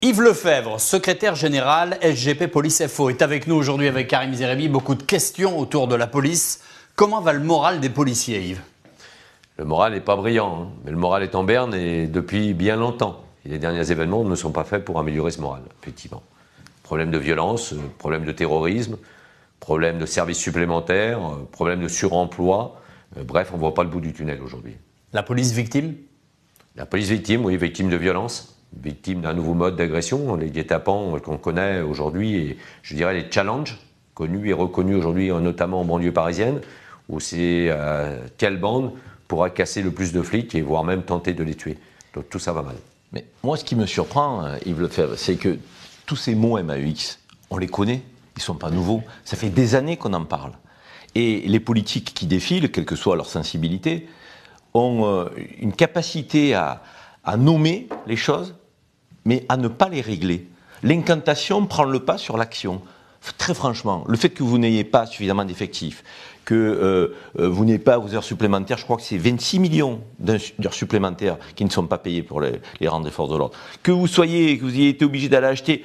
Yves Lefebvre, secrétaire général SGP Police FO, est avec nous aujourd'hui avec Karim Zerebi. Beaucoup de questions autour de la police. Comment va le moral des policiers, Yves? Le moral n'est pas brillant, mais le moral est en berne et depuis bien longtemps. Et les derniers événements ne sont pas faits pour améliorer ce moral, effectivement. Problème de violence, problème de terrorisme, problème de services supplémentaires, problème de suremploi. Bref, on ne voit pas le bout du tunnel aujourd'hui. La police victime? La police victime, oui, victime de violence. Victime d'un nouveau mode d'agression, les guet-apens qu'on connaît aujourd'hui, et je dirais les challenges, connus et reconnus aujourd'hui, notamment en banlieue parisienne, où c'est quelle bande pourra casser le plus de flics et voire même tenter de les tuer. Donc tout ça va mal. Mais moi, ce qui me surprend, Yves Lefebvre, c'est que tous ces mots MAEX, on les connaît, ils ne sont pas nouveaux, ça fait des années qu'on en parle. Et les politiques qui défilent, quelle que soit leur sensibilité, ont une capacité à nommer les choses, mais à ne pas les régler. L'incantation prend le pas sur l'action. Très franchement, le fait que vous n'ayez pas suffisamment d'effectifs, que vous n'ayez pas vos heures supplémentaires, je crois que c'est 26 millions d'heures supplémentaires qui ne sont pas payées pour les rendre des forces de l'ordre, que vous ayez été obligé d'aller acheter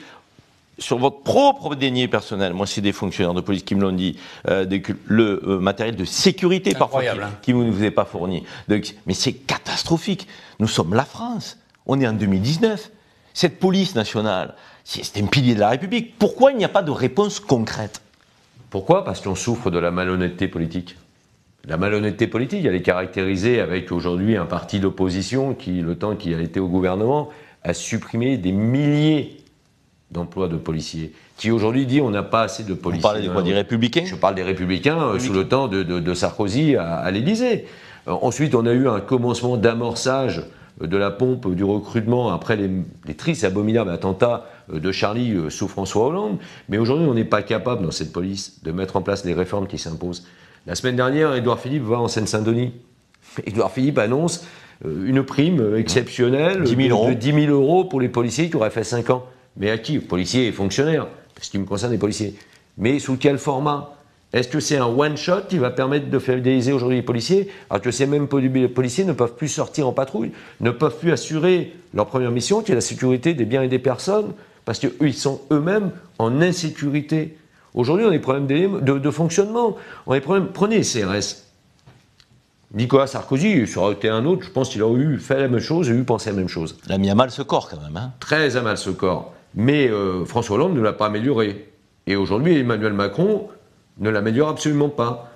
sur votre propre denier personnel, moi c'est des fonctionnaires de police qui me l'ont dit, le matériel de sécurité parfois qui ne vous est pas fourni. Donc, mais c'est catastrophique. Nous sommes la France, on est en 2019. Cette police nationale, c'est un pilier de la République. Pourquoi il n'y a pas de réponse concrète? Pourquoi? Parce qu'on souffre de la malhonnêteté politique. La malhonnêteté politique, elle est caractérisée avec aujourd'hui un parti d'opposition qui, le temps qu'il a été au gouvernement, a supprimé des milliers d'emplois de policiers, qui aujourd'hui dit on n'a pas assez de policiers. Vous parlez de quoi, des Républicains? Je parle des Républicains sous le temps de Sarkozy à l'Élysée. Ensuite, on a eu un commencement d'amorçage de la pompe du recrutement après les tristes abominables attentats de Charlie sous François Hollande. Mais aujourd'hui, on n'est pas capable dans cette police de mettre en place les réformes qui s'imposent. La semaine dernière, Édouard Philippe va en Seine-Saint-Denis. Édouard Philippe annonce une prime exceptionnelle de 10 000 euros pour les policiers qui auraient fait 5 ans. Mais à qui? Policiers et fonctionnaires. Ce qui me concerne, les policiers. Mais sous quel format? Est-ce que c'est un one-shot qui va permettre de fidéliser aujourd'hui les policiers, alors que ces mêmes policiers ne peuvent plus sortir en patrouille, ne peuvent plus assurer leur première mission, qui est la sécurité des biens et des personnes, parce qu'eux, ils sont eux-mêmes en insécurité. Aujourd'hui, on a des problèmes de fonctionnement. On a des problèmes. Prenez les CRS. Nicolas Sarkozy, ça aurait été un autre, je pense qu'il aurait fait la même chose et eu pensé la même chose. Il a mis à mal ce corps quand même. Hein. Très à mal ce corps. Mais François Hollande ne l'a pas amélioré. Et aujourd'hui, Emmanuel Macron ne l'améliore absolument pas.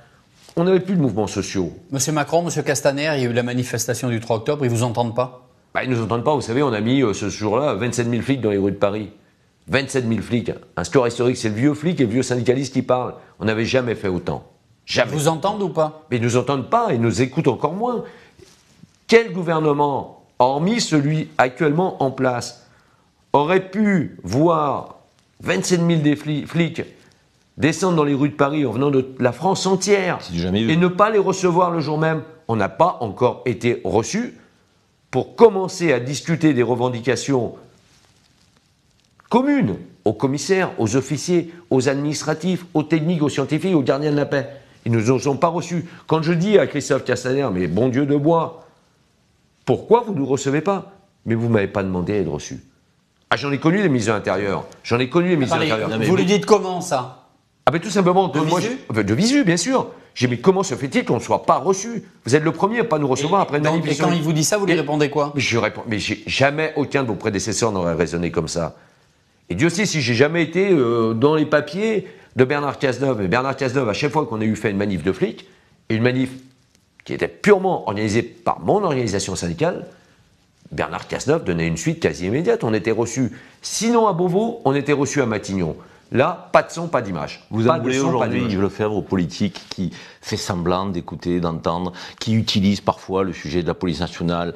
On n'avait plus de mouvements sociaux. Monsieur Macron, monsieur Castaner, il y a eu la manifestation du 3 octobre, ils vous entendent pas? Ils ne nous entendent pas, vous savez, on a mis ce jour-là 27 000 flics dans les rues de Paris. 27 000 flics. Un score historique, c'est le vieux flic et le vieux syndicaliste qui parle. On n'avait jamais fait autant. Jamais. Ils vous entendent ou pas? Mais ils ne nous entendent pas, ils nous écoutent encore moins. Quel gouvernement, hormis celui actuellement en place, aurait pu voir 27 000 des flics descendre dans les rues de Paris en venant de la France entière et ne pas les recevoir le jour même? On n'a pas encore été reçus pour commencer à discuter des revendications communes aux commissaires, aux officiers, aux administratifs, aux techniques, aux scientifiques, aux gardiens de la paix. Ils ne nous ont pas reçus. Quand je dis à Christophe Castaner, mais bon Dieu de bois, pourquoi vous ne nous recevez pas? Mais vous ne m'avez pas demandé à être reçu. J'en ai connu les ministres de l'Intérieur. J'en ai connu les ministres de l'Intérieur. Vous lui dites comment ça? Tout simplement. De visu? De visu, bien sûr. J'ai dit, mais comment se fait-il qu'on ne soit pas reçu? Vous êtes le premier à ne pas nous recevoir après une manifestation. Et quand il vous dit ça, vous lui répondez quoi? Je réponds, mais jamais aucun de vos prédécesseurs n'aurait raisonné comme ça. Et Dieu sait si j'ai jamais été dans les papiers de Bernard Cazeneuve. Et Bernard Cazeneuve, à chaque fois qu'on a eu fait une manif de flics, et une manif qui était purement organisée par mon organisation syndicale, Bernard Cazeneuve donnait une suite quasi immédiate. On était reçus, sinon à Beauvau, on était reçus à Matignon. Là, pas de son, pas d'image. Vous en voulez aujourd'hui, Yves Lefebvre, aux politiques qui fait semblant d'écouter, d'entendre, qui utilisent parfois le sujet de la police nationale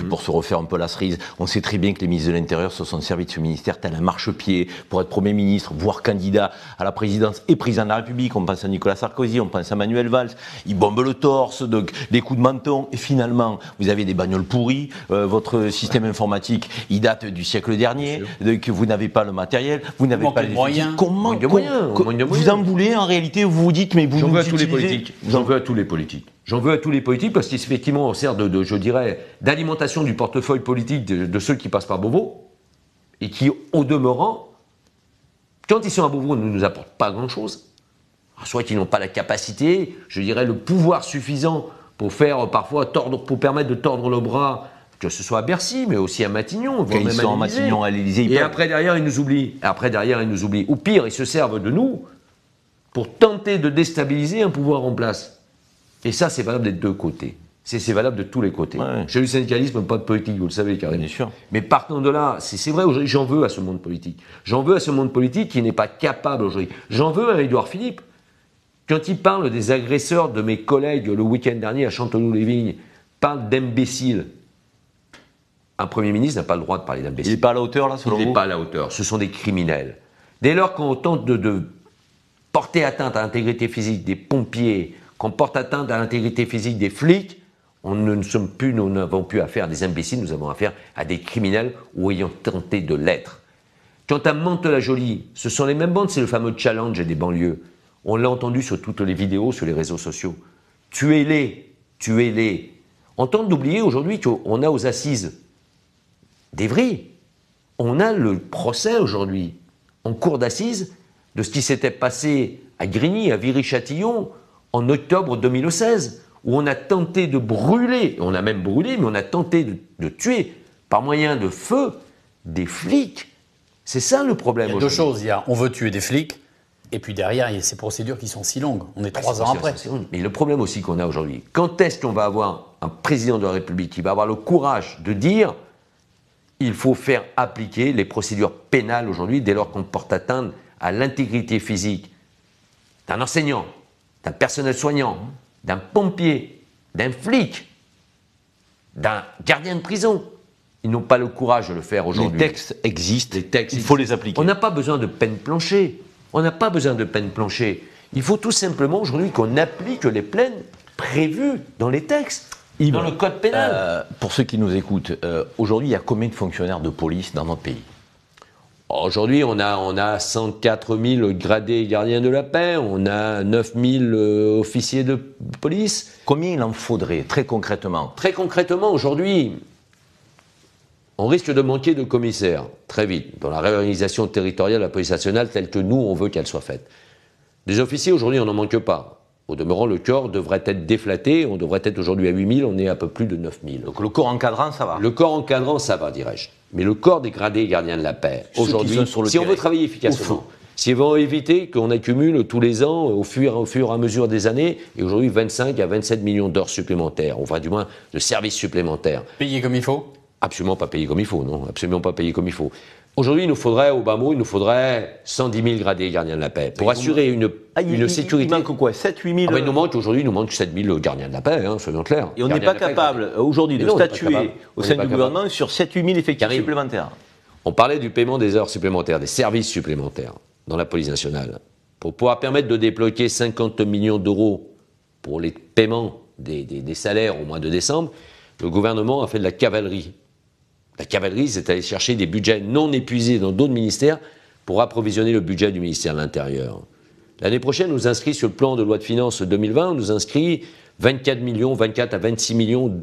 pour se refaire un peu la cerise. On sait très bien que les ministres de l'Intérieur se sont servis de ce ministère tel un marchepied pour être Premier ministre, voire candidat à la présidence et président de la République. On pense à Nicolas Sarkozy, on pense à Manuel Valls. Ils bombent le torse, donc des coups de menton. Et finalement, vous avez des bagnoles pourries. Votre système informatique, il date du siècle dernier. Donc vous n'avez pas le matériel, vous n'avez pas les moyens. Comment vous en voulez en réalité? Vous vous dites mais vous nous utilisez. J'en veux à tous les politiques. J'en veux à tous les politiques parce qu'effectivement on sert je dirais, d'alimentation du portefeuille politique de ceux qui passent par Beauvau. et qui, au demeurant, quand ils sont à Beauvau, ne nous apportent pas grand-chose. Soit qu'ils n'ont pas la capacité, je dirais le pouvoir suffisant pour faire parfois pour permettre de tordre le bras, que ce soit à Bercy, mais aussi à Matignon, voire même à Matignon, à l'Élysée. Et après derrière, ils nous oublient. Ou pire, ils se servent de nous pour tenter de déstabiliser un pouvoir en place. Et ça, c'est valable des deux côtés. C'est valable de tous les côtés. Ouais. Chez le syndicalisme, pas de politique, vous le savez, Karim. Bien sûr. Mais partant de là, c'est vrai, aujourd'hui, j'en veux à ce monde politique. J'en veux à ce monde politique qui n'est pas capable aujourd'hui. J'en veux à Édouard Philippe. Quand il parle des agresseurs de mes collègues le week-end dernier à Chanteloup-les-Vignes, parle d'imbéciles. Un Premier ministre n'a pas le droit de parler d'imbéciles. Il n'est pas à la hauteur, là, selon vous ? Il n'est pas à la hauteur. Ce sont des criminels. Dès lors qu'on tente de porter atteinte à l'intégrité physique des pompiers, qu'on porte atteinte à l'intégrité physique des flics, nous n'avons plus affaire à des imbéciles, nous avons affaire à des criminels ou ayant tenté de l'être. Quant à Mantes-la-Jolie, ce sont les mêmes bandes, c'est le fameux challenge des banlieues. On l'a entendu sur toutes les vidéos, sur les réseaux sociaux. Tuez-les, tuez-les. On tente d'oublier aujourd'hui qu'on a aux assises d'Evry, on a le procès aujourd'hui, en cour d'assises, de ce qui s'était passé à Grigny, à Viry-Châtillon, en octobre 2016, où on a tenté de brûler, on a même brûlé, mais on a tenté de tuer, par moyen de feu, des flics. C'est ça le problème aujourd'hui. Il y a deux choses, on veut tuer des flics, et puis derrière, il y a ces procédures qui sont si longues. On est 3 ans après. Mais le problème aussi qu'on a aujourd'hui, quand est-ce qu'on va avoir un président de la République qui va avoir le courage de dire il faut faire appliquer les procédures pénales aujourd'hui dès lors qu'on porte atteinte à l'intégrité physique d'un enseignant, d'un personnel soignant, d'un pompier, d'un flic, d'un gardien de prison. Ils n'ont pas le courage de le faire aujourd'hui. Les textes existent, il faut les appliquer. On n'a pas besoin de peine planchée. On n'a pas besoin de peine planchée. Il faut tout simplement aujourd'hui qu'on applique les peines prévues dans les textes, dans le code pénal. Pour ceux qui nous écoutent, aujourd'hui, il y a combien de fonctionnaires de police dans notre pays ? Aujourd'hui, on a 104 000 gradés gardiens de la paix, on a 9 000 officiers de police. Combien il en faudrait, très concrètement ? Très concrètement, aujourd'hui, on risque de manquer de commissaires, très vite, dans la réorganisation territoriale de la police nationale telle que nous, on veut qu'elle soit faite. Des officiers, aujourd'hui, on n'en manque pas. Au demeurant, le corps devrait être déflaté, on devrait être aujourd'hui à 8 000, on est à peu plus de 9 000. Donc le corps encadrant, ça va ? Le corps encadrant, ça va, dirais-je. Mais le corps des gradés gardiens de la paix, aujourd'hui, si on veut travailler efficacement, si on veut éviter qu'on accumule tous les ans, au fur et à mesure des années, et aujourd'hui 25 à 27 millions d'heures supplémentaires, on va du moins de services supplémentaires. Payé comme il faut ? Absolument pas payé comme il faut, non, absolument pas payé comme il faut. Aujourd'hui, il nous faudrait, au bas mot, 110 000 gradés gardiens de la paix pour assurer une sécurité. Il manque quoi ? 7-8 000 Aujourd'hui, il nous manque 7 000 gardiens de la paix, soyons clairs. Et on n'est pas capable, aujourd'hui, de statuer au sein du gouvernement sur 7-8 000 effectifs supplémentaires. On parlait du paiement des heures supplémentaires, des services supplémentaires dans la police nationale. Pour pouvoir permettre de débloquer 50 millions d'euros pour les paiements des salaires au mois de décembre, le gouvernement a fait de la cavalerie. La cavalerie, c'est aller chercher des budgets non épuisés dans d'autres ministères pour approvisionner le budget du ministère de l'Intérieur. L'année prochaine, on nous inscrit sur le plan de loi de finances 2020, on nous inscrit 24 à 26 millions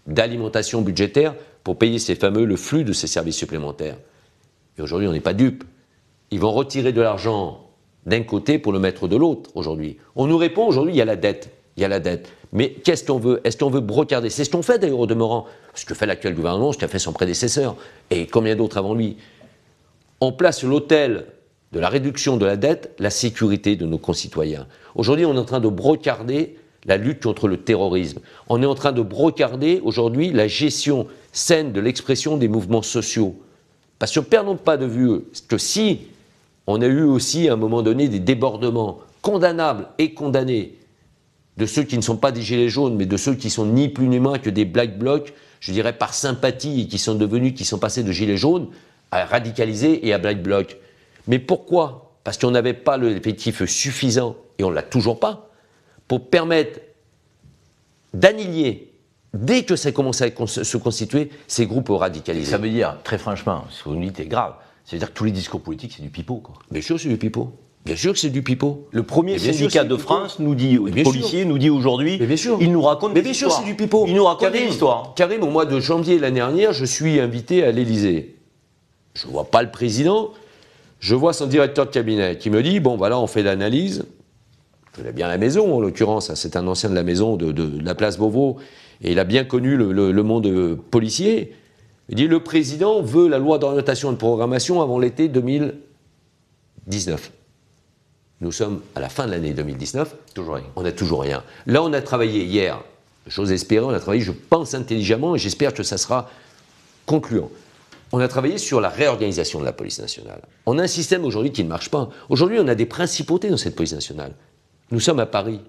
d'alimentation budgétaire pour payer le flux de ces services supplémentaires. Et aujourd'hui, on n'est pas dupes. Ils vont retirer de l'argent d'un côté pour le mettre de l'autre aujourd'hui. On nous répond aujourd'hui, il y a la dette. Il y a la dette. Mais qu'est-ce qu'on veut ? Est-ce qu'on veut brocarder ? C'est ce qu'on fait d'ailleurs au demeurant. Ce que fait l'actuel gouvernement, ce qu'a fait son prédécesseur, et combien d'autres avant lui. On place l'autel de la réduction de la dette, la sécurité de nos concitoyens. Aujourd'hui, on est en train de brocarder la lutte contre le terrorisme. On est en train de brocarder aujourd'hui la gestion saine de l'expression des mouvements sociaux. Parce que perdons pas de vue que si on a eu aussi à un moment donné des débordements condamnables et condamnés de ceux qui ne sont pas des gilets jaunes, mais de ceux qui sont ni plus ni moins que des black blocs, je dirais par sympathie, et qui sont passés de gilets jaunes à radicalisés et à black blocs. Mais pourquoi ? Parce qu'on n'avait pas l'effectif suffisant, et on ne l'a toujours pas, pour permettre d'annihiler, dès que ça commence à se constituer, ces groupes radicalisés. Ça veut dire, très franchement, ce que vous nous dites est grave, ça veut dire que tous les discours politiques, c'est du pipeau, quoi. Bien sûr, c'est du pipeau. Bien sûr que c'est du pipeau. Le premier syndicat de France nous dit, policier nous dit aujourd'hui, il nous raconte des histoires. Mais bien sûr, c'est du pipeau. Il nous raconte des histoires. Karim, au mois de janvier l'année dernière, je suis invité à l'Élysée. je ne vois pas le président, je vois son directeur de cabinet qui me dit, bon voilà, on fait l'analyse, je connais bien la maison en l'occurrence, hein, c'est un ancien de la maison de la place Beauvau, et il a bien connu le monde policier. Il dit, le président veut la loi d'orientation et de programmation avant l'été 2019. Nous sommes à la fin de l'année 2019, Toujours rien. on n'a toujours rien. Là, on a travaillé hier, j'ose espérer, on a travaillé, je pense, intelligemment, et j'espère que ça sera concluant. On a travaillé sur la réorganisation de la police nationale. On a un système aujourd'hui qui ne marche pas. Aujourd'hui, on a des principautés dans cette police nationale. Nous sommes à Paris.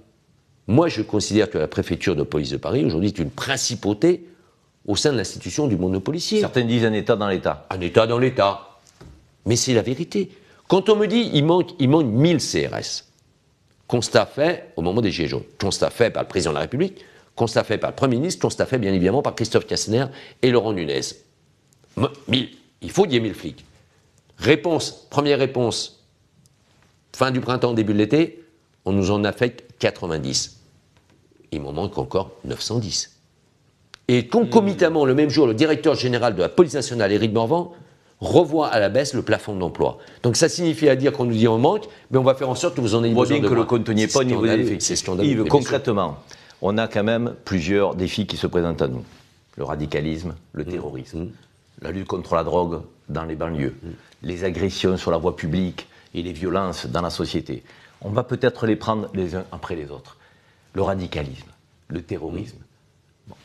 Moi, je considère que la préfecture de police de Paris, aujourd'hui, est une principauté au sein de l'institution du monde policier. Certains disent un État dans l'État. Un État dans l'État. Mais c'est la vérité. Quand on me dit il manque 1000 CRS, constat fait au moment des Gilets jaunes, constat fait par le président de la République, constat fait par le Premier ministre, constat fait bien évidemment par Christophe Castaner et Laurent Nunez. 1000. Il faut qu'il y ait 1000 flics. Réponse, première réponse, fin du printemps, début de l'été, on nous en affecte 90. Il m'en manque encore 910. Et concomitamment, le même jour, le directeur général de la police nationale, Éric Morvan, revoit à la baisse le plafond d'emploi. Donc ça signifie à dire qu'on nous dit on manque, mais on va faire en sorte que vous en ayez besoin de moins. On voit bien que le compte n'y est pas au niveau des effectifs. C'est scandaleux. Yves, concrètement, on a quand même plusieurs défis qui se présentent à nous. Le radicalisme, le terrorisme, la lutte contre la drogue dans les banlieues, les agressions sur la voie publique et les violences dans la société. On va peut-être les prendre les uns après les autres. Le radicalisme, le terrorisme,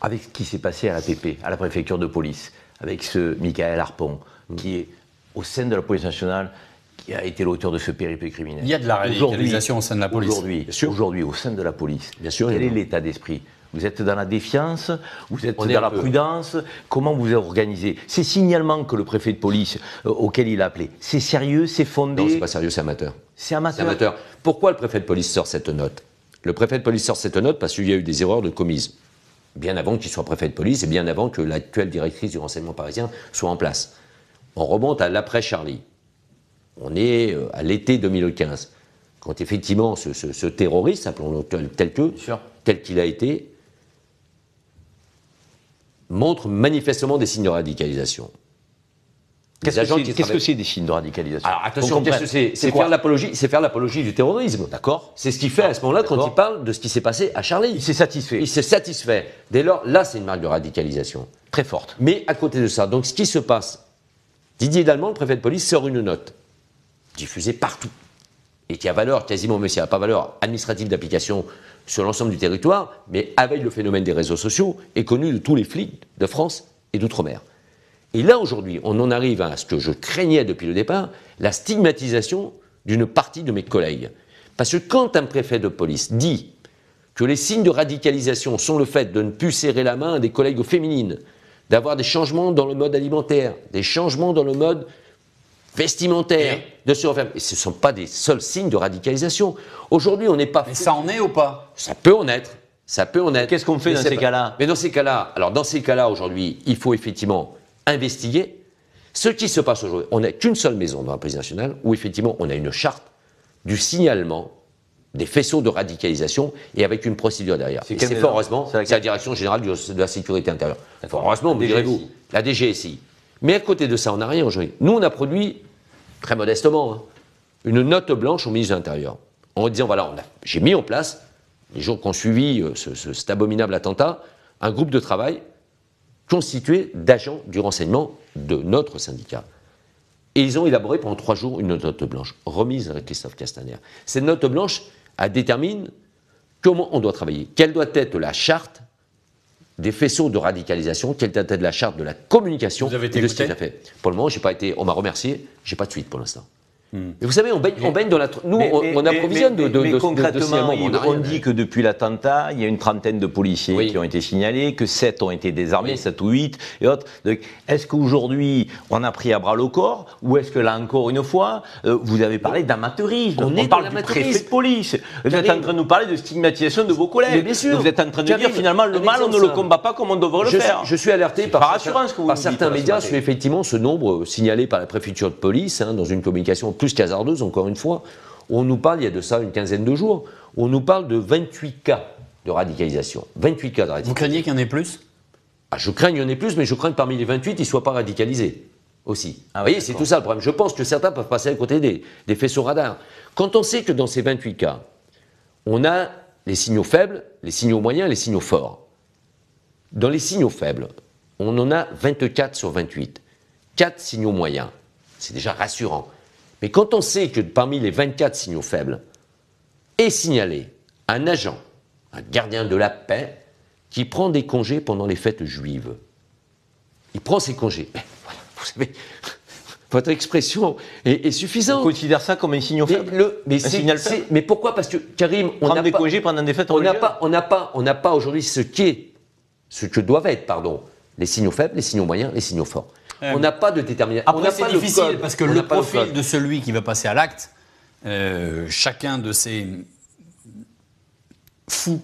avec ce qui s'est passé à l'APP, à la préfecture de police, avec ce Michael Harpon, qui est au sein de la police nationale, qui a été l'auteur de ce périple criminel. Il y a de la radicalisation au sein de la police. Aujourd'hui, au sein de la police, Bien sûr, quel est l'état d'esprit? Vous êtes dans la défiance? Vous êtes dans la prudence? Comment vous êtes organisé? Ces signalements que le préfet de police, auquel il a appelé, c'est sérieux, c'est fondé? Non, c'est pas sérieux, c'est amateur. C'est amateur. C'est amateur. Pourquoi le préfet de police sort cette note? Le préfet de police sort cette note parce qu'il y a eu des erreurs de commises. Bien avant qu'il soit préfet de police et bien avant que l'actuelle directrice du renseignement parisien soit en place. On remonte à l'après-Charlie. On est à l'été 2015. Quand effectivement ce terroriste, appelons-le tel qu'il a été, montre manifestement des signes de radicalisation. Qu'est-ce que c'est des signes de radicalisation? Alors attention, qu'est-ce que c'est? C'est faire l'apologie du terrorisme. D'accord. C'est ce qu'il fait à ce moment-là quand il parle de ce qui s'est passé à Charlie. Il s'est satisfait. Il s'est satisfait. Dès lors, là, c'est une marque de radicalisation. Très forte. Mais à côté de ça, donc ce qui se passe, Didier Dallemand, le préfet de police, sort une note, diffusée partout, et qui a valeur quasiment, mais qui n'a pas valeur administrative d'application sur l'ensemble du territoire, mais avec le phénomène des réseaux sociaux, est connu de tous les flics de France et d'outre-mer. Et là, aujourd'hui, on en arrive à ce que je craignais depuis le départ, la stigmatisation d'une partie de mes collègues. Parce que quand un préfet de police dit que les signes de radicalisation sont le fait de ne plus serrer la main à des collègues féminines, d'avoir des changements dans le mode alimentaire, des changements dans le mode vestimentaire, de se refermer. Et ce ne sont pas des seuls signes de radicalisation. Aujourd'hui, on n'est pas... Mais ça en est ou pas? Ça peut en être. Ça peut en être. Qu'est-ce qu'on fait dans ces cas-là? Mais dans ces cas-là, aujourd'hui, il faut effectivement investiguer ce qui se passe aujourd'hui. On n'a qu'une seule maison dans la police nationale où effectivement on a une charte du signalement des faisceaux de radicalisation et avec une procédure derrière. Et c'est fort heureusement, c'est la Direction Générale de la Sécurité Intérieure. Fort heureusement, me direz-vous, la DGSI. Mais à côté de ça, on n'a rien aujourd'hui. Nous, on a produit, très modestement, une note blanche au ministre de l'Intérieur en disant, voilà, j'ai mis en place, les jours qui ont suivi cet abominable attentat, un groupe de travail constitué d'agents du renseignement de notre syndicat. Et ils ont élaboré pendant 3 jours une note blanche, remise à Christophe Castaner. Cette note blanche, elle détermine comment on doit travailler, quelle doit être la charte des faisceaux de radicalisation, quelle doit être la charte de la communication. Vous avez été de ce qu'il a fait. Pour le moment, j'ai pas été, on m'a remercié, j'ai pas de suite pour l'instant. Mais vous savez, on baigne dans la... Nous, on approvisionne de concrètement, on dit que depuis l'attentat, il y a une trentaine de policiers qui ont été signalés, que 7 ont été désarmés, 7 ou 8 et autres. Est-ce qu'aujourd'hui, on a pris à bras le corps, ou est-ce que là, encore une fois, vous avez parlé d'amateurisme? On parle du préfet de police. Vous êtes en train de nous parler de stigmatisation de vos collègues. Mais bien sûr. Vous êtes en train de dire, finalement, le mal, on ne le combat pas comme on devrait le faire. Je suis alerté par certains médias sur effectivement ce nombre signalé par la préfecture de police, dans une communication plus qu'hasardeuse, encore une fois. On nous parle, il y a de ça une quinzaine de jours, on nous parle de 28 cas de radicalisation. 28 cas de radicalisation. Vous craignez qu'il y en ait plus? Je crains qu'il y en ait plus, mais je crains que parmi les 28, ils ne soient pas radicalisés. aussi. Ah Vous ouais, voyez, c'est tout ça le problème. Je pense que certains peuvent passer à côté des faisceaux radars. Quand on sait que dans ces 28 cas, on a les signaux faibles, les signaux moyens, les signaux forts. Dans les signaux faibles, on en a 24 sur 28. 4 signaux moyens. C'est déjà rassurant. Mais quand on sait que parmi les 24 signaux faibles est signalé un agent, un gardien de la paix, qui prend des congés pendant les fêtes juives. Il prend ses congés. Mais voilà, vous savez, votre expression est suffisante. On considère ça comme un signal faible. Mais pourquoi? Parce que, Karim, on prendre n'a des pas, congés pendant des fêtes on n'a religieuses. pas aujourd'hui ce que doivent être, les signaux faibles, les signaux moyens, les signaux forts. On n'a pas de détermination. Après, c'est difficile parce que le profil de celui qui va passer à l'acte, chacun de ces fous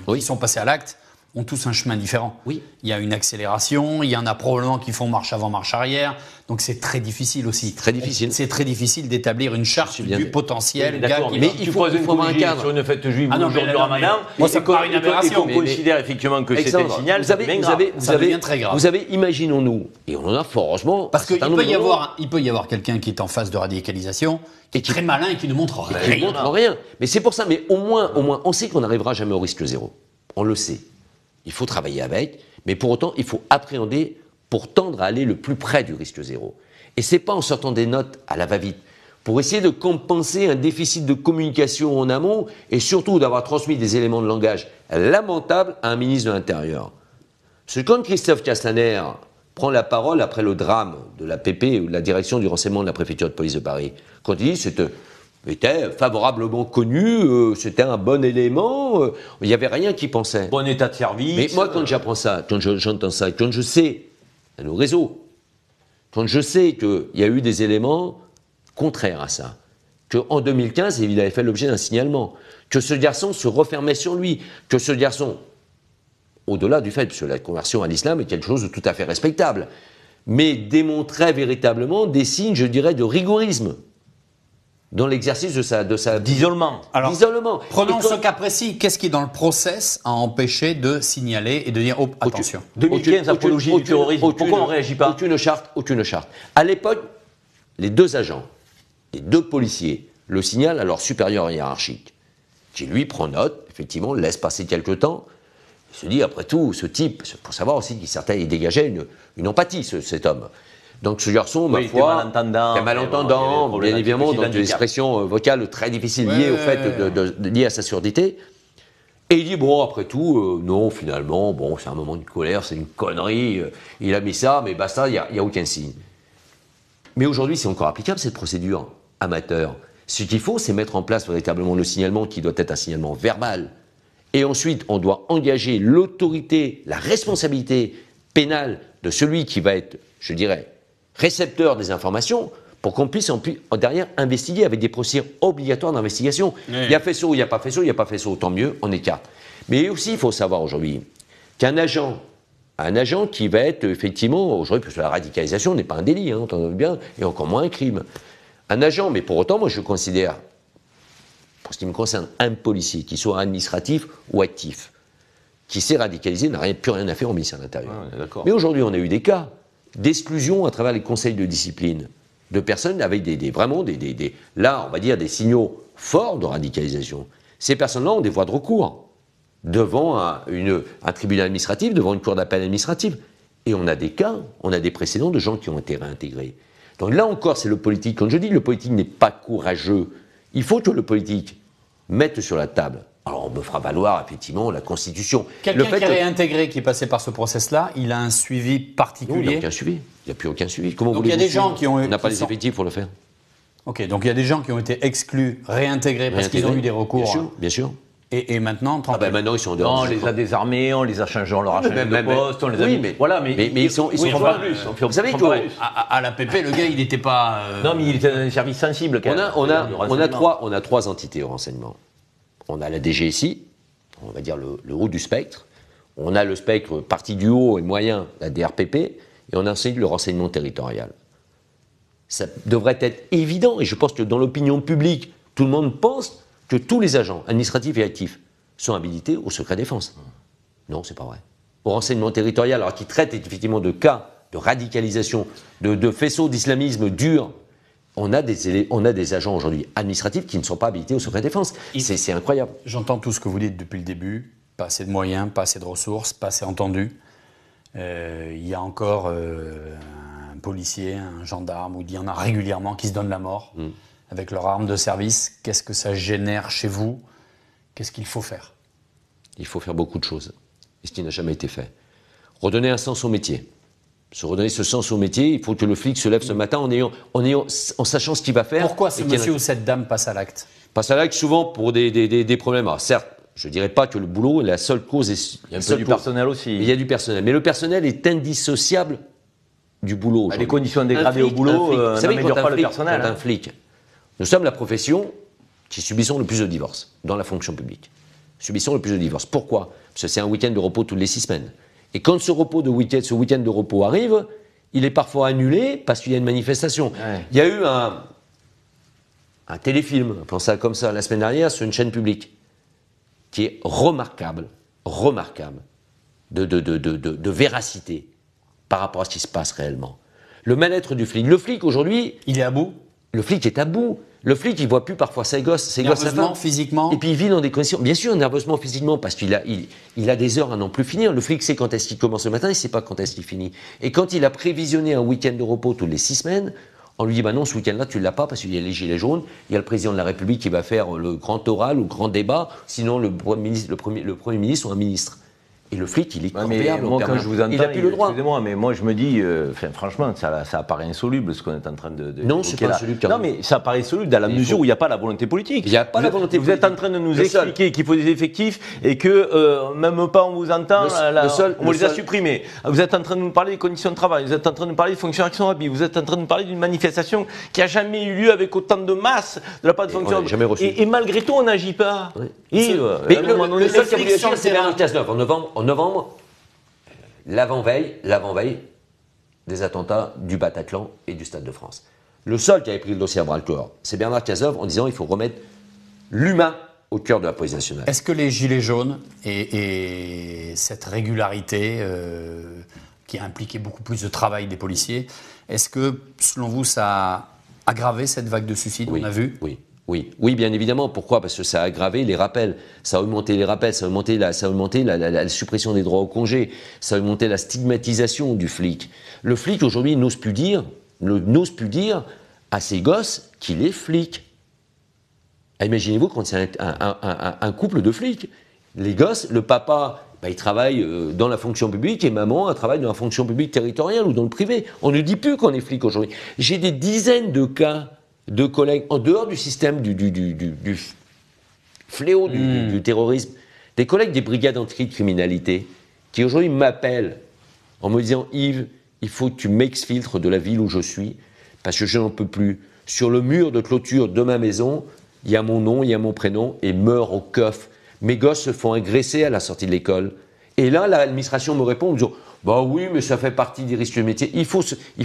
qui sont passés à l'acte ont tous un chemin différent. Oui. Il y a une accélération, il y en a probablement qui font marche avant, marche arrière, donc c'est très difficile aussi. Très difficile. C'est très difficile d'établir une charte du potentiel. D'accord, gars mais qui il faut avoir un cadre sur une fête juive ou le jour du Ramadan. Moi, ça me paraît une aberration. Et qu'on considère effectivement que c'est un signal. Ça devient très grave. Vous avez, imaginons-nous, et on en a fort heureusement. Parce qu'il peut y avoir quelqu'un qui est en phase de radicalisation, qui est très malin et qui ne montre rien. Qui ne montre rien. Mais c'est pour ça, mais au moins, on sait qu'on n'arrivera jamais au risque zéro. On le sait. Il faut travailler avec, mais pour autant, il faut appréhender pour tendre à aller le plus près du risque zéro. Et ce n'est pas en sortant des notes à la va-vite, pour essayer de compenser un déficit de communication en amont et surtout d'avoir transmis des éléments de langage lamentables à un ministre de l'Intérieur. Parce que quand Christophe Castaner prend la parole après le drame de la PP ou de la direction du renseignement de la préfecture de police de Paris, quand il dit c'était favorablement connu, c'était un bon élément, il n'y avait rien qui pensait. Bon état de service. Mais moi, quand j'apprends ça, quand j'entends ça, quand je sais, à nos réseaux, quand je sais qu'il y a eu des éléments contraires à ça, qu'en 2015, il avait fait l'objet d'un signalement, que ce garçon se refermait sur lui, que ce garçon, au-delà du fait, parce que la conversion à l'islam est quelque chose de tout à fait respectable, mais démontrait véritablement des signes, je dirais, de rigorisme dans l'exercice de sa d'isolement. Alors, d'isolement. Prenons ce cas précis. Qu'est-ce qui, dans le process, a empêché de signaler et de dire oh, attention. 2015, apologie du terrorisme. Pourquoi on ne réagit pas? Aucune charte. À l'époque, les deux agents, les deux policiers, le signalent à leur supérieur hiérarchique, qui lui prend note, effectivement, laisse passer quelques temps. Il se dit, après tout, ce type, pour savoir aussi qu'il dégageait une empathie, cet homme. Donc ce garçon, ma foi, est malentendant, bien évidemment, donc des expressions vocales très difficiles liées au fait liées à sa surdité. Et il dit, bon, après tout, non, finalement, bon, c'est un moment de colère, c'est une connerie, il a mis ça, mais basta, il n'y a aucun signe. Mais aujourd'hui, c'est encore applicable, cette procédure amateur. Ce qu'il faut, c'est mettre en place véritablement le signalement qui doit être un signalement verbal. Et ensuite, on doit engager l'autorité, la responsabilité pénale de celui qui va être, je dirais, récepteur des informations pour qu'on puisse derrière investiguer avec des procédures obligatoires d'investigation. Oui. Il y a faisceau, il n'y a pas faisceau, il n'y a pas faisceau, tant mieux, on écarte. Mais aussi, il faut savoir aujourd'hui qu'un agent qui va être effectivement, aujourd'hui, parce que la radicalisation n'est pas un délit, hein, entendez bien, et encore moins un crime. Un agent, mais pour autant, moi je considère, pour ce qui me concerne, un policier, qu'il soit administratif ou actif, qui s'est radicalisé, n'a plus rien à faire au ministère de l'Intérieur. Ouais, mais aujourd'hui, on a eu des cas d'exclusion à travers les conseils de discipline de personnes avec là, on va dire, des signaux forts de radicalisation. Ces personnes-là ont des voies de recours devant un tribunal administratif, devant une cour d'appel administrative. Et on a des cas, on a des précédents de gens qui ont été réintégrés. Donc là encore, c'est le politique. Quand je dis que le politique n'est pas courageux, il faut que le politique mette sur la table. Alors on me fera valoir effectivement la Constitution. Quelqu'un qui est réintégré, qui est passé par ce process-là, il a un suivi particulier? Non, il n'y a aucun suivi. Il n'y a plus aucun suivi. Comment donc il y a des gens qui ont... On n'a pas les effectifs pour le faire. Ok, donc il y a des gens qui ont été exclus, réintégrés parce qu'ils ont eu des recours. Bien sûr. Et maintenant, maintenant ils sont dehors. Non, on les a désarmés, on les a changés, on leur a changé de poste, on les a mis. Mais ils sont pas plus. Vous savez qu'à la PP, le gars, il n'était pas. Non, mais il était dans un service sensible. On a trois entités au renseignement. On a la DGSI, on va dire le haut du spectre. On a le spectre parti du haut et moyen, la DRPP, et on a ensuite le renseignement territorial. Ça devrait être évident, et je pense que dans l'opinion publique, tout le monde pense que tous les agents administratifs et actifs sont habilités au secret défense. Non, c'est pas vrai. Au renseignement territorial, alors qui traite effectivement de cas de radicalisation, de faisceaux d'islamisme dur, on a des agents aujourd'hui administratifs qui ne sont pas habilités au secret défense. C'est incroyable. J'entends tout ce que vous dites depuis le début. Pas assez de moyens, pas assez de ressources, pas assez entendu. Il y a encore un policier, un gendarme, ou il y en a régulièrement qui se donnent la mort avec leur arme de service. Qu'est-ce que ça génère chez vous? Qu'est-ce qu'il faut faire? Il faut faire beaucoup de choses, et ce qui n'a jamais été fait. Redonner un sens au métier. Se redonner ce sens au métier, il faut que le flic se lève ce matin en sachant ce qu'il va faire. Pourquoi ce monsieur ou cette dame passe à l'acte? Passe à l'acte souvent pour des problèmes. Alors certes, je ne dirais pas que le boulot est la seule cause. Il y a un peu du personnel aussi. Il y a du personnel. Mais le personnel est indissociable du boulot. Les conditions dégradées au boulot n'améliorent pas le personnel. Un flic. Nous sommes la profession qui subissons le plus de divorces dans la fonction publique. Subissons le plus de divorces. Pourquoi? Parce que c'est un week-end de repos toutes les 6 semaines. Et quand ce week-end de repos arrive, il est parfois annulé parce qu'il y a une manifestation. Ouais. Il y a eu un téléfilm, appelons ça comme ça, la semaine dernière sur une chaîne publique, qui est remarquable de véracité par rapport à ce qui se passe réellement. Le mal-être du flic. Le flic aujourd'hui... Il est à bout? Le flic est à bout. Le flic, il ne voit plus parfois ses gosses. Nerveusement, physiquement? Et puis il vit dans des conditions... Bien sûr, nerveusement, physiquement, parce qu'il a des heures à n'en plus finir. Le flic sait quand est-ce qu'il commence le matin, il ne sait pas quand est-ce qu'il finit. Et quand il a prévisionné un week-end de repos toutes les 6 semaines, on lui dit, bah non, ce week-end-là, tu ne l'as pas parce qu'il y a les gilets jaunes, il y a le président de la République qui va faire le grand oral ou le grand débat, sinon le Premier ministre ou un ministre. Et le flic, il est corvéable. Moi, quand je vous entends, il n'a plus le droit. Excusez-moi, mais moi, je me dis, franchement, ça apparaît insoluble ce qu'on est en train de non, c'est pas insoluble. Non, mais ça apparaît insoluble dans la mesure où il n'y a pas la volonté politique. Il n'y a pas la volonté politique. Vous êtes en train de nous expliquer qu'il faut des effectifs et que même pas on vous entend, on les a supprimés. Vous êtes en train de nous parler des conditions de travail, vous êtes en train de nous parler des fonctionnaires qui sont habillés, vous êtes en train de nous parler d'une manifestation qui n'a jamais eu lieu avec autant de masse de la part de fonctionnaires. Et malgré tout, on n'agit pas. Oui. Mais le seul qui a voulu agir, c'est Bernard Cazeneuve. En novembre, l'avant-veille des attentats du Bataclan et du Stade de France. Le seul qui avait pris le dossier à bras-le-corps, c'est Bernard Cazeneuve en disant il faut remettre l'humain au cœur de la police nationale. Est-ce que les gilets jaunes et cette régularité qui a impliqué beaucoup plus de travail des policiers, est-ce que, selon vous, ça a aggravé cette vague de suicides qu'on a vue? Oui, bien évidemment. Pourquoi? Parce que ça a aggravé les rappels, ça a augmenté les rappels, ça a augmenté la suppression des droits au congé, ça a augmenté la stigmatisation du flic. Le flic, aujourd'hui, n'ose plus dire à ses gosses qu'il est flic. Imaginez-vous quand c'est un couple de flics. Les gosses, le papa, il travaille dans la fonction publique et maman, elle travaille dans la fonction publique territoriale ou dans le privé. On ne dit plus qu'on est flic aujourd'hui. J'ai des dizaines de cas de collègues, en dehors du système du fléau du terrorisme, des collègues des brigades anticriminalité qui aujourd'hui m'appellent en me disant « Yves, il faut que tu m'exfiltres de la ville où je suis parce que je n'en peux plus. Sur le mur de clôture de ma maison, il y a mon nom, il y a mon prénom et meurt au keuf. Mes gosses se font agresser à la sortie de l'école. » Et là, l'administration me répond en disant « Bah oui, mais ça fait partie des risques du métier. » Il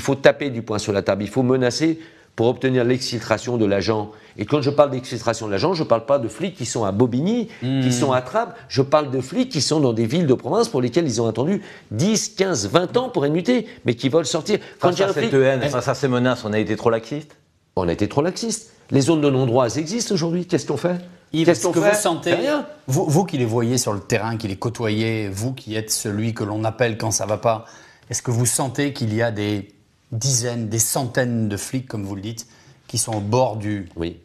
faut taper du poing sur la table, il faut menacer pour obtenir l'exfiltration de l'agent. Et quand je parle d'exfiltration de l'agent, je ne parle pas de flics qui sont à Bobigny, qui sont à Trappes, je parle de flics qui sont dans des villes de province pour lesquelles ils ont attendu 10, 15, 20 ans pour être mutés, mais qui veulent sortir. Face à cette haine, face à ces menaces, on a été trop laxiste? On a été trop laxiste. Les zones de non-droit, elles existent aujourd'hui. Qu'est-ce qu'on fait? Qu'est-ce que vous sentez, vous qui les voyez sur le terrain, qui les côtoyez, vous qui êtes celui que l'on appelle quand ça ne va pas, est-ce que vous sentez qu'il y a des dizaines, des centaines de flics, comme vous le dites, qui sont au bord du... Oui,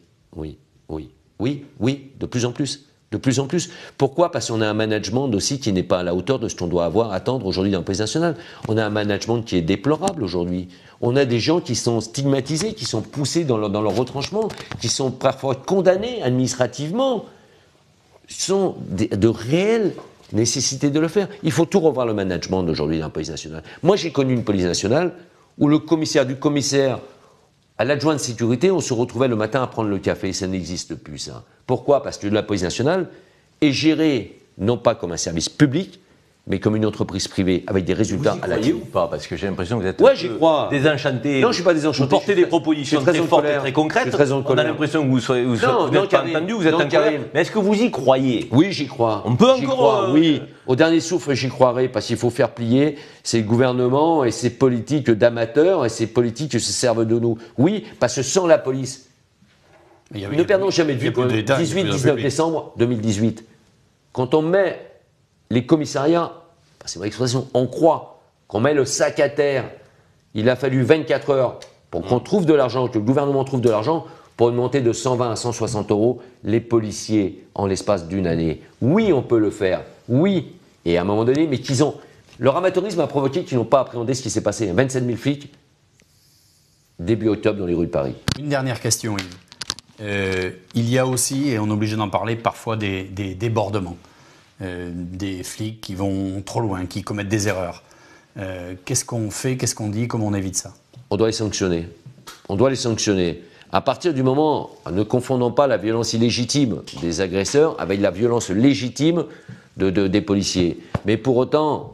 de plus en plus. De plus en plus. Pourquoi? Parce qu'on a un management aussi qui n'est pas à la hauteur de ce qu'on doit attendre aujourd'hui dans la police nationale. On a un management qui est déplorable aujourd'hui. On a des gens qui sont stigmatisés, qui sont poussés dans leur retranchement, qui sont parfois condamnés administrativement. Ce sont de réelles nécessités de le faire. Il faut tout revoir le management d'aujourd'hui dans la police nationale. Moi, j'ai connu une police nationale où le commissaire à l'adjoint de sécurité, on se retrouvait le matin à prendre le café. Ça n'existe plus, ça. Pourquoi? Parce que la police nationale est gérée, non pas comme un service public, mais comme une entreprise privée, avec des résultats à la croyez ou pas? Parce que j'ai l'impression que vous êtes j'y crois. désenchanté. Non, je ne suis pas désenchanté. Vous portez des propositions très fortes et très concrêtes. On a l'impression que vous n'êtes pas entendu, vous êtes en colère. Mais est-ce que vous y croyez? Oui, j'y crois. On peut encore... Oui, au dernier souffle, j'y croirai, parce qu'il faut faire plier ces gouvernements et ces politiques d'amateurs et ces politiques qui se servent de nous. Oui, parce que sans la police, ne perdons jamais de vue, 18-19 décembre 2018, quand on met les commissariats, c'est mon expression, on croit qu'on met le sac à terre, il a fallu 24 heures pour qu'on trouve de l'argent, que le gouvernement trouve de l'argent pour une montée de 120 à 160 euros les policiers en l'espace d'une année. Oui, on peut le faire, oui, et à un moment donné, mais qu'ils ont... Leur amateurisme a provoqué qu'ils n'ont pas appréhendé ce qui s'est passé. 27 000 flics, début octobre dans les rues de Paris. Une dernière question, Yves. Il y a aussi, et on est obligé d'en parler, parfois des débordements. Des flics qui vont trop loin, qui commettent des erreurs. Qu'est-ce qu'on fait, qu'est-ce qu'on dit, comment on évite ça? On doit les sanctionner. On doit les sanctionner. À partir du moment, ne confondons pas la violence illégitime des agresseurs avec la violence légitime des policiers. Mais pour autant,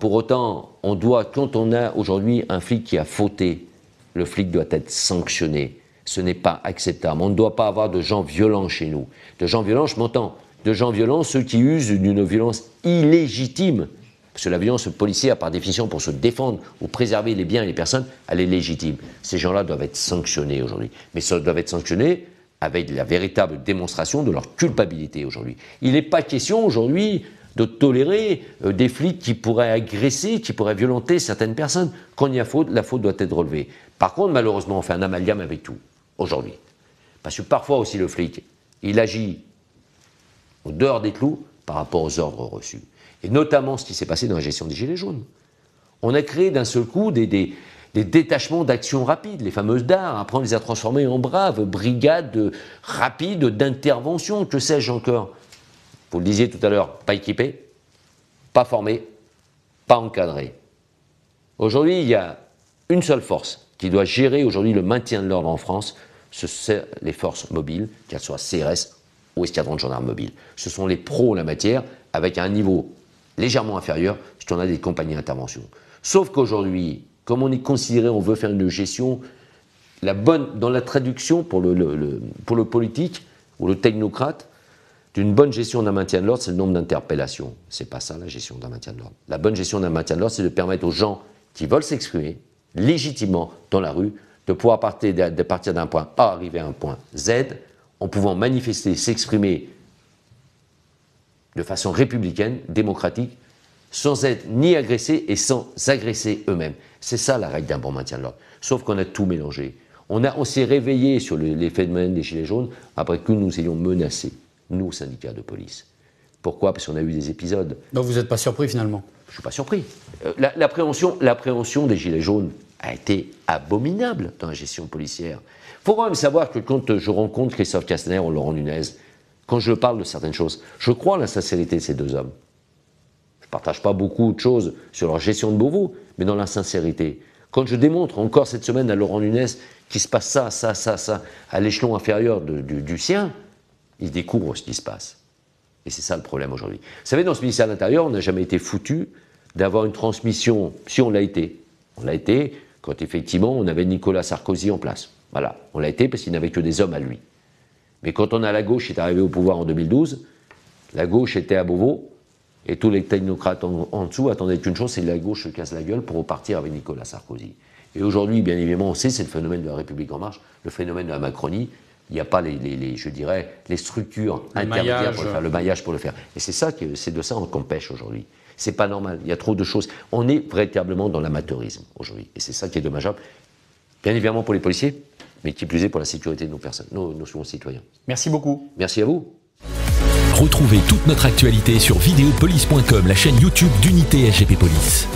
on doit, quand on a aujourd'hui un flic qui a fauté, le flic doit être sanctionné. Ce n'est pas acceptable. On ne doit pas avoir de gens violents chez nous. De gens violents, je m'entends. De gens violents, ceux qui usent d'une violence illégitime. Parce que la violence policière, par définition, pour se défendre ou préserver les biens et les personnes, elle est légitime. Ces gens-là doivent être sanctionnés aujourd'hui. Mais ça doivent être sanctionnés avec la véritable démonstration de leur culpabilité aujourd'hui. Il n'est pas question aujourd'hui de tolérer des flics qui pourraient agresser, qui pourraient violenter certaines personnes. Quand il y a faute, la faute doit être relevée. Par contre, malheureusement, on fait un amalgame avec tout, aujourd'hui. Parce que parfois aussi le flic, il agit au dehors des clous par rapport aux ordres reçus. Et notamment ce qui s'est passé dans la gestion des Gilets jaunes. On a créé d'un seul coup des détachements d'action rapide, les fameuses DAR. Après, on les a transformés en braves brigades rapides d'intervention, que sais-je encore. Vous le disiez tout à l'heure, pas équipés, pas formés, pas encadrés. Aujourd'hui, il y a une seule force qui doit gérer aujourd'hui le maintien de l'ordre en France, c'est les forces mobiles, qu'elles soient CRS ou escadron de gendarmes mobiles. Ce sont les pros en la matière, avec un niveau légèrement inférieur, puisqu'on a des compagnies d'intervention. Sauf qu'aujourd'hui, comme on est considéré, on veut faire une gestion, dans la traduction pour le politique ou le technocrate, d'une bonne gestion d'un maintien de l'ordre, c'est le nombre d'interpellations. C'est pas ça la gestion d'un maintien de l'ordre. La bonne gestion d'un maintien de l'ordre, c'est de permettre aux gens qui veulent s'exprimer légitimement dans la rue, de pouvoir partir d'un point A, arriver à un point Z, en pouvant manifester, s'exprimer de façon républicaine, démocratique, sans être ni agressés et sans agresser eux-mêmes. C'est ça la règle d'un bon maintien de l'ordre. Sauf qu'on a tout mélangé. On s'est réveillé sur les phénomènes des Gilets jaunes après que nous ayons menacé, nous, syndicats de police. Pourquoi? Parce qu'on a eu des épisodes. Donc vous n'êtes pas surpris finalement? Je ne suis pas surpris. L'appréhension des Gilets jaunes a été abominable dans la gestion policière. Il faut quand même savoir que quand je rencontre Christophe Castaner ou Laurent Nunez, quand je parle de certaines choses, je crois à la sincérité de ces deux hommes. Je ne partage pas beaucoup de choses sur leur gestion de Beauvau, mais dans la sincérité. Quand je démontre encore cette semaine à Laurent Nunez qu'il se passe ça, à l'échelon inférieur du sien, il découvre ce qui se passe. Et c'est ça le problème aujourd'hui. Vous savez, dans ce ministère de l'Intérieur, on n'a jamais été foutu d'avoir une transmission. Si on l'a été. On l'a été quand effectivement on avait Nicolas Sarkozy en place. Voilà, on l'a été parce qu'il n'avait que des hommes à lui. Mais quand on a la gauche qui est arrivée au pouvoir en 2012, la gauche était à Beauvau, et tous les technocrates en dessous attendaient qu'une chose, c'est que la gauche se casse la gueule pour repartir avec Nicolas Sarkozy. Et aujourd'hui, bien évidemment, on sait, c'est le phénomène de la République en marche, le phénomène de la Macronie. Il n'y a pas les structures intermédiaires pour le faire, le maillage pour le faire. Et c'est de ça qu'on pêche aujourd'hui. C'est pas normal, il y a trop de choses. On est véritablement dans l'amateurisme aujourd'hui. Et c'est ça qui est dommageable, bien évidemment pour les policiers, mais qui plus est pour la sécurité de nos personnes, nos concitoyens. Merci beaucoup. Merci à vous. Retrouvez toute notre actualité sur videopolice.com, la chaîne YouTube d'Unité SGP Police.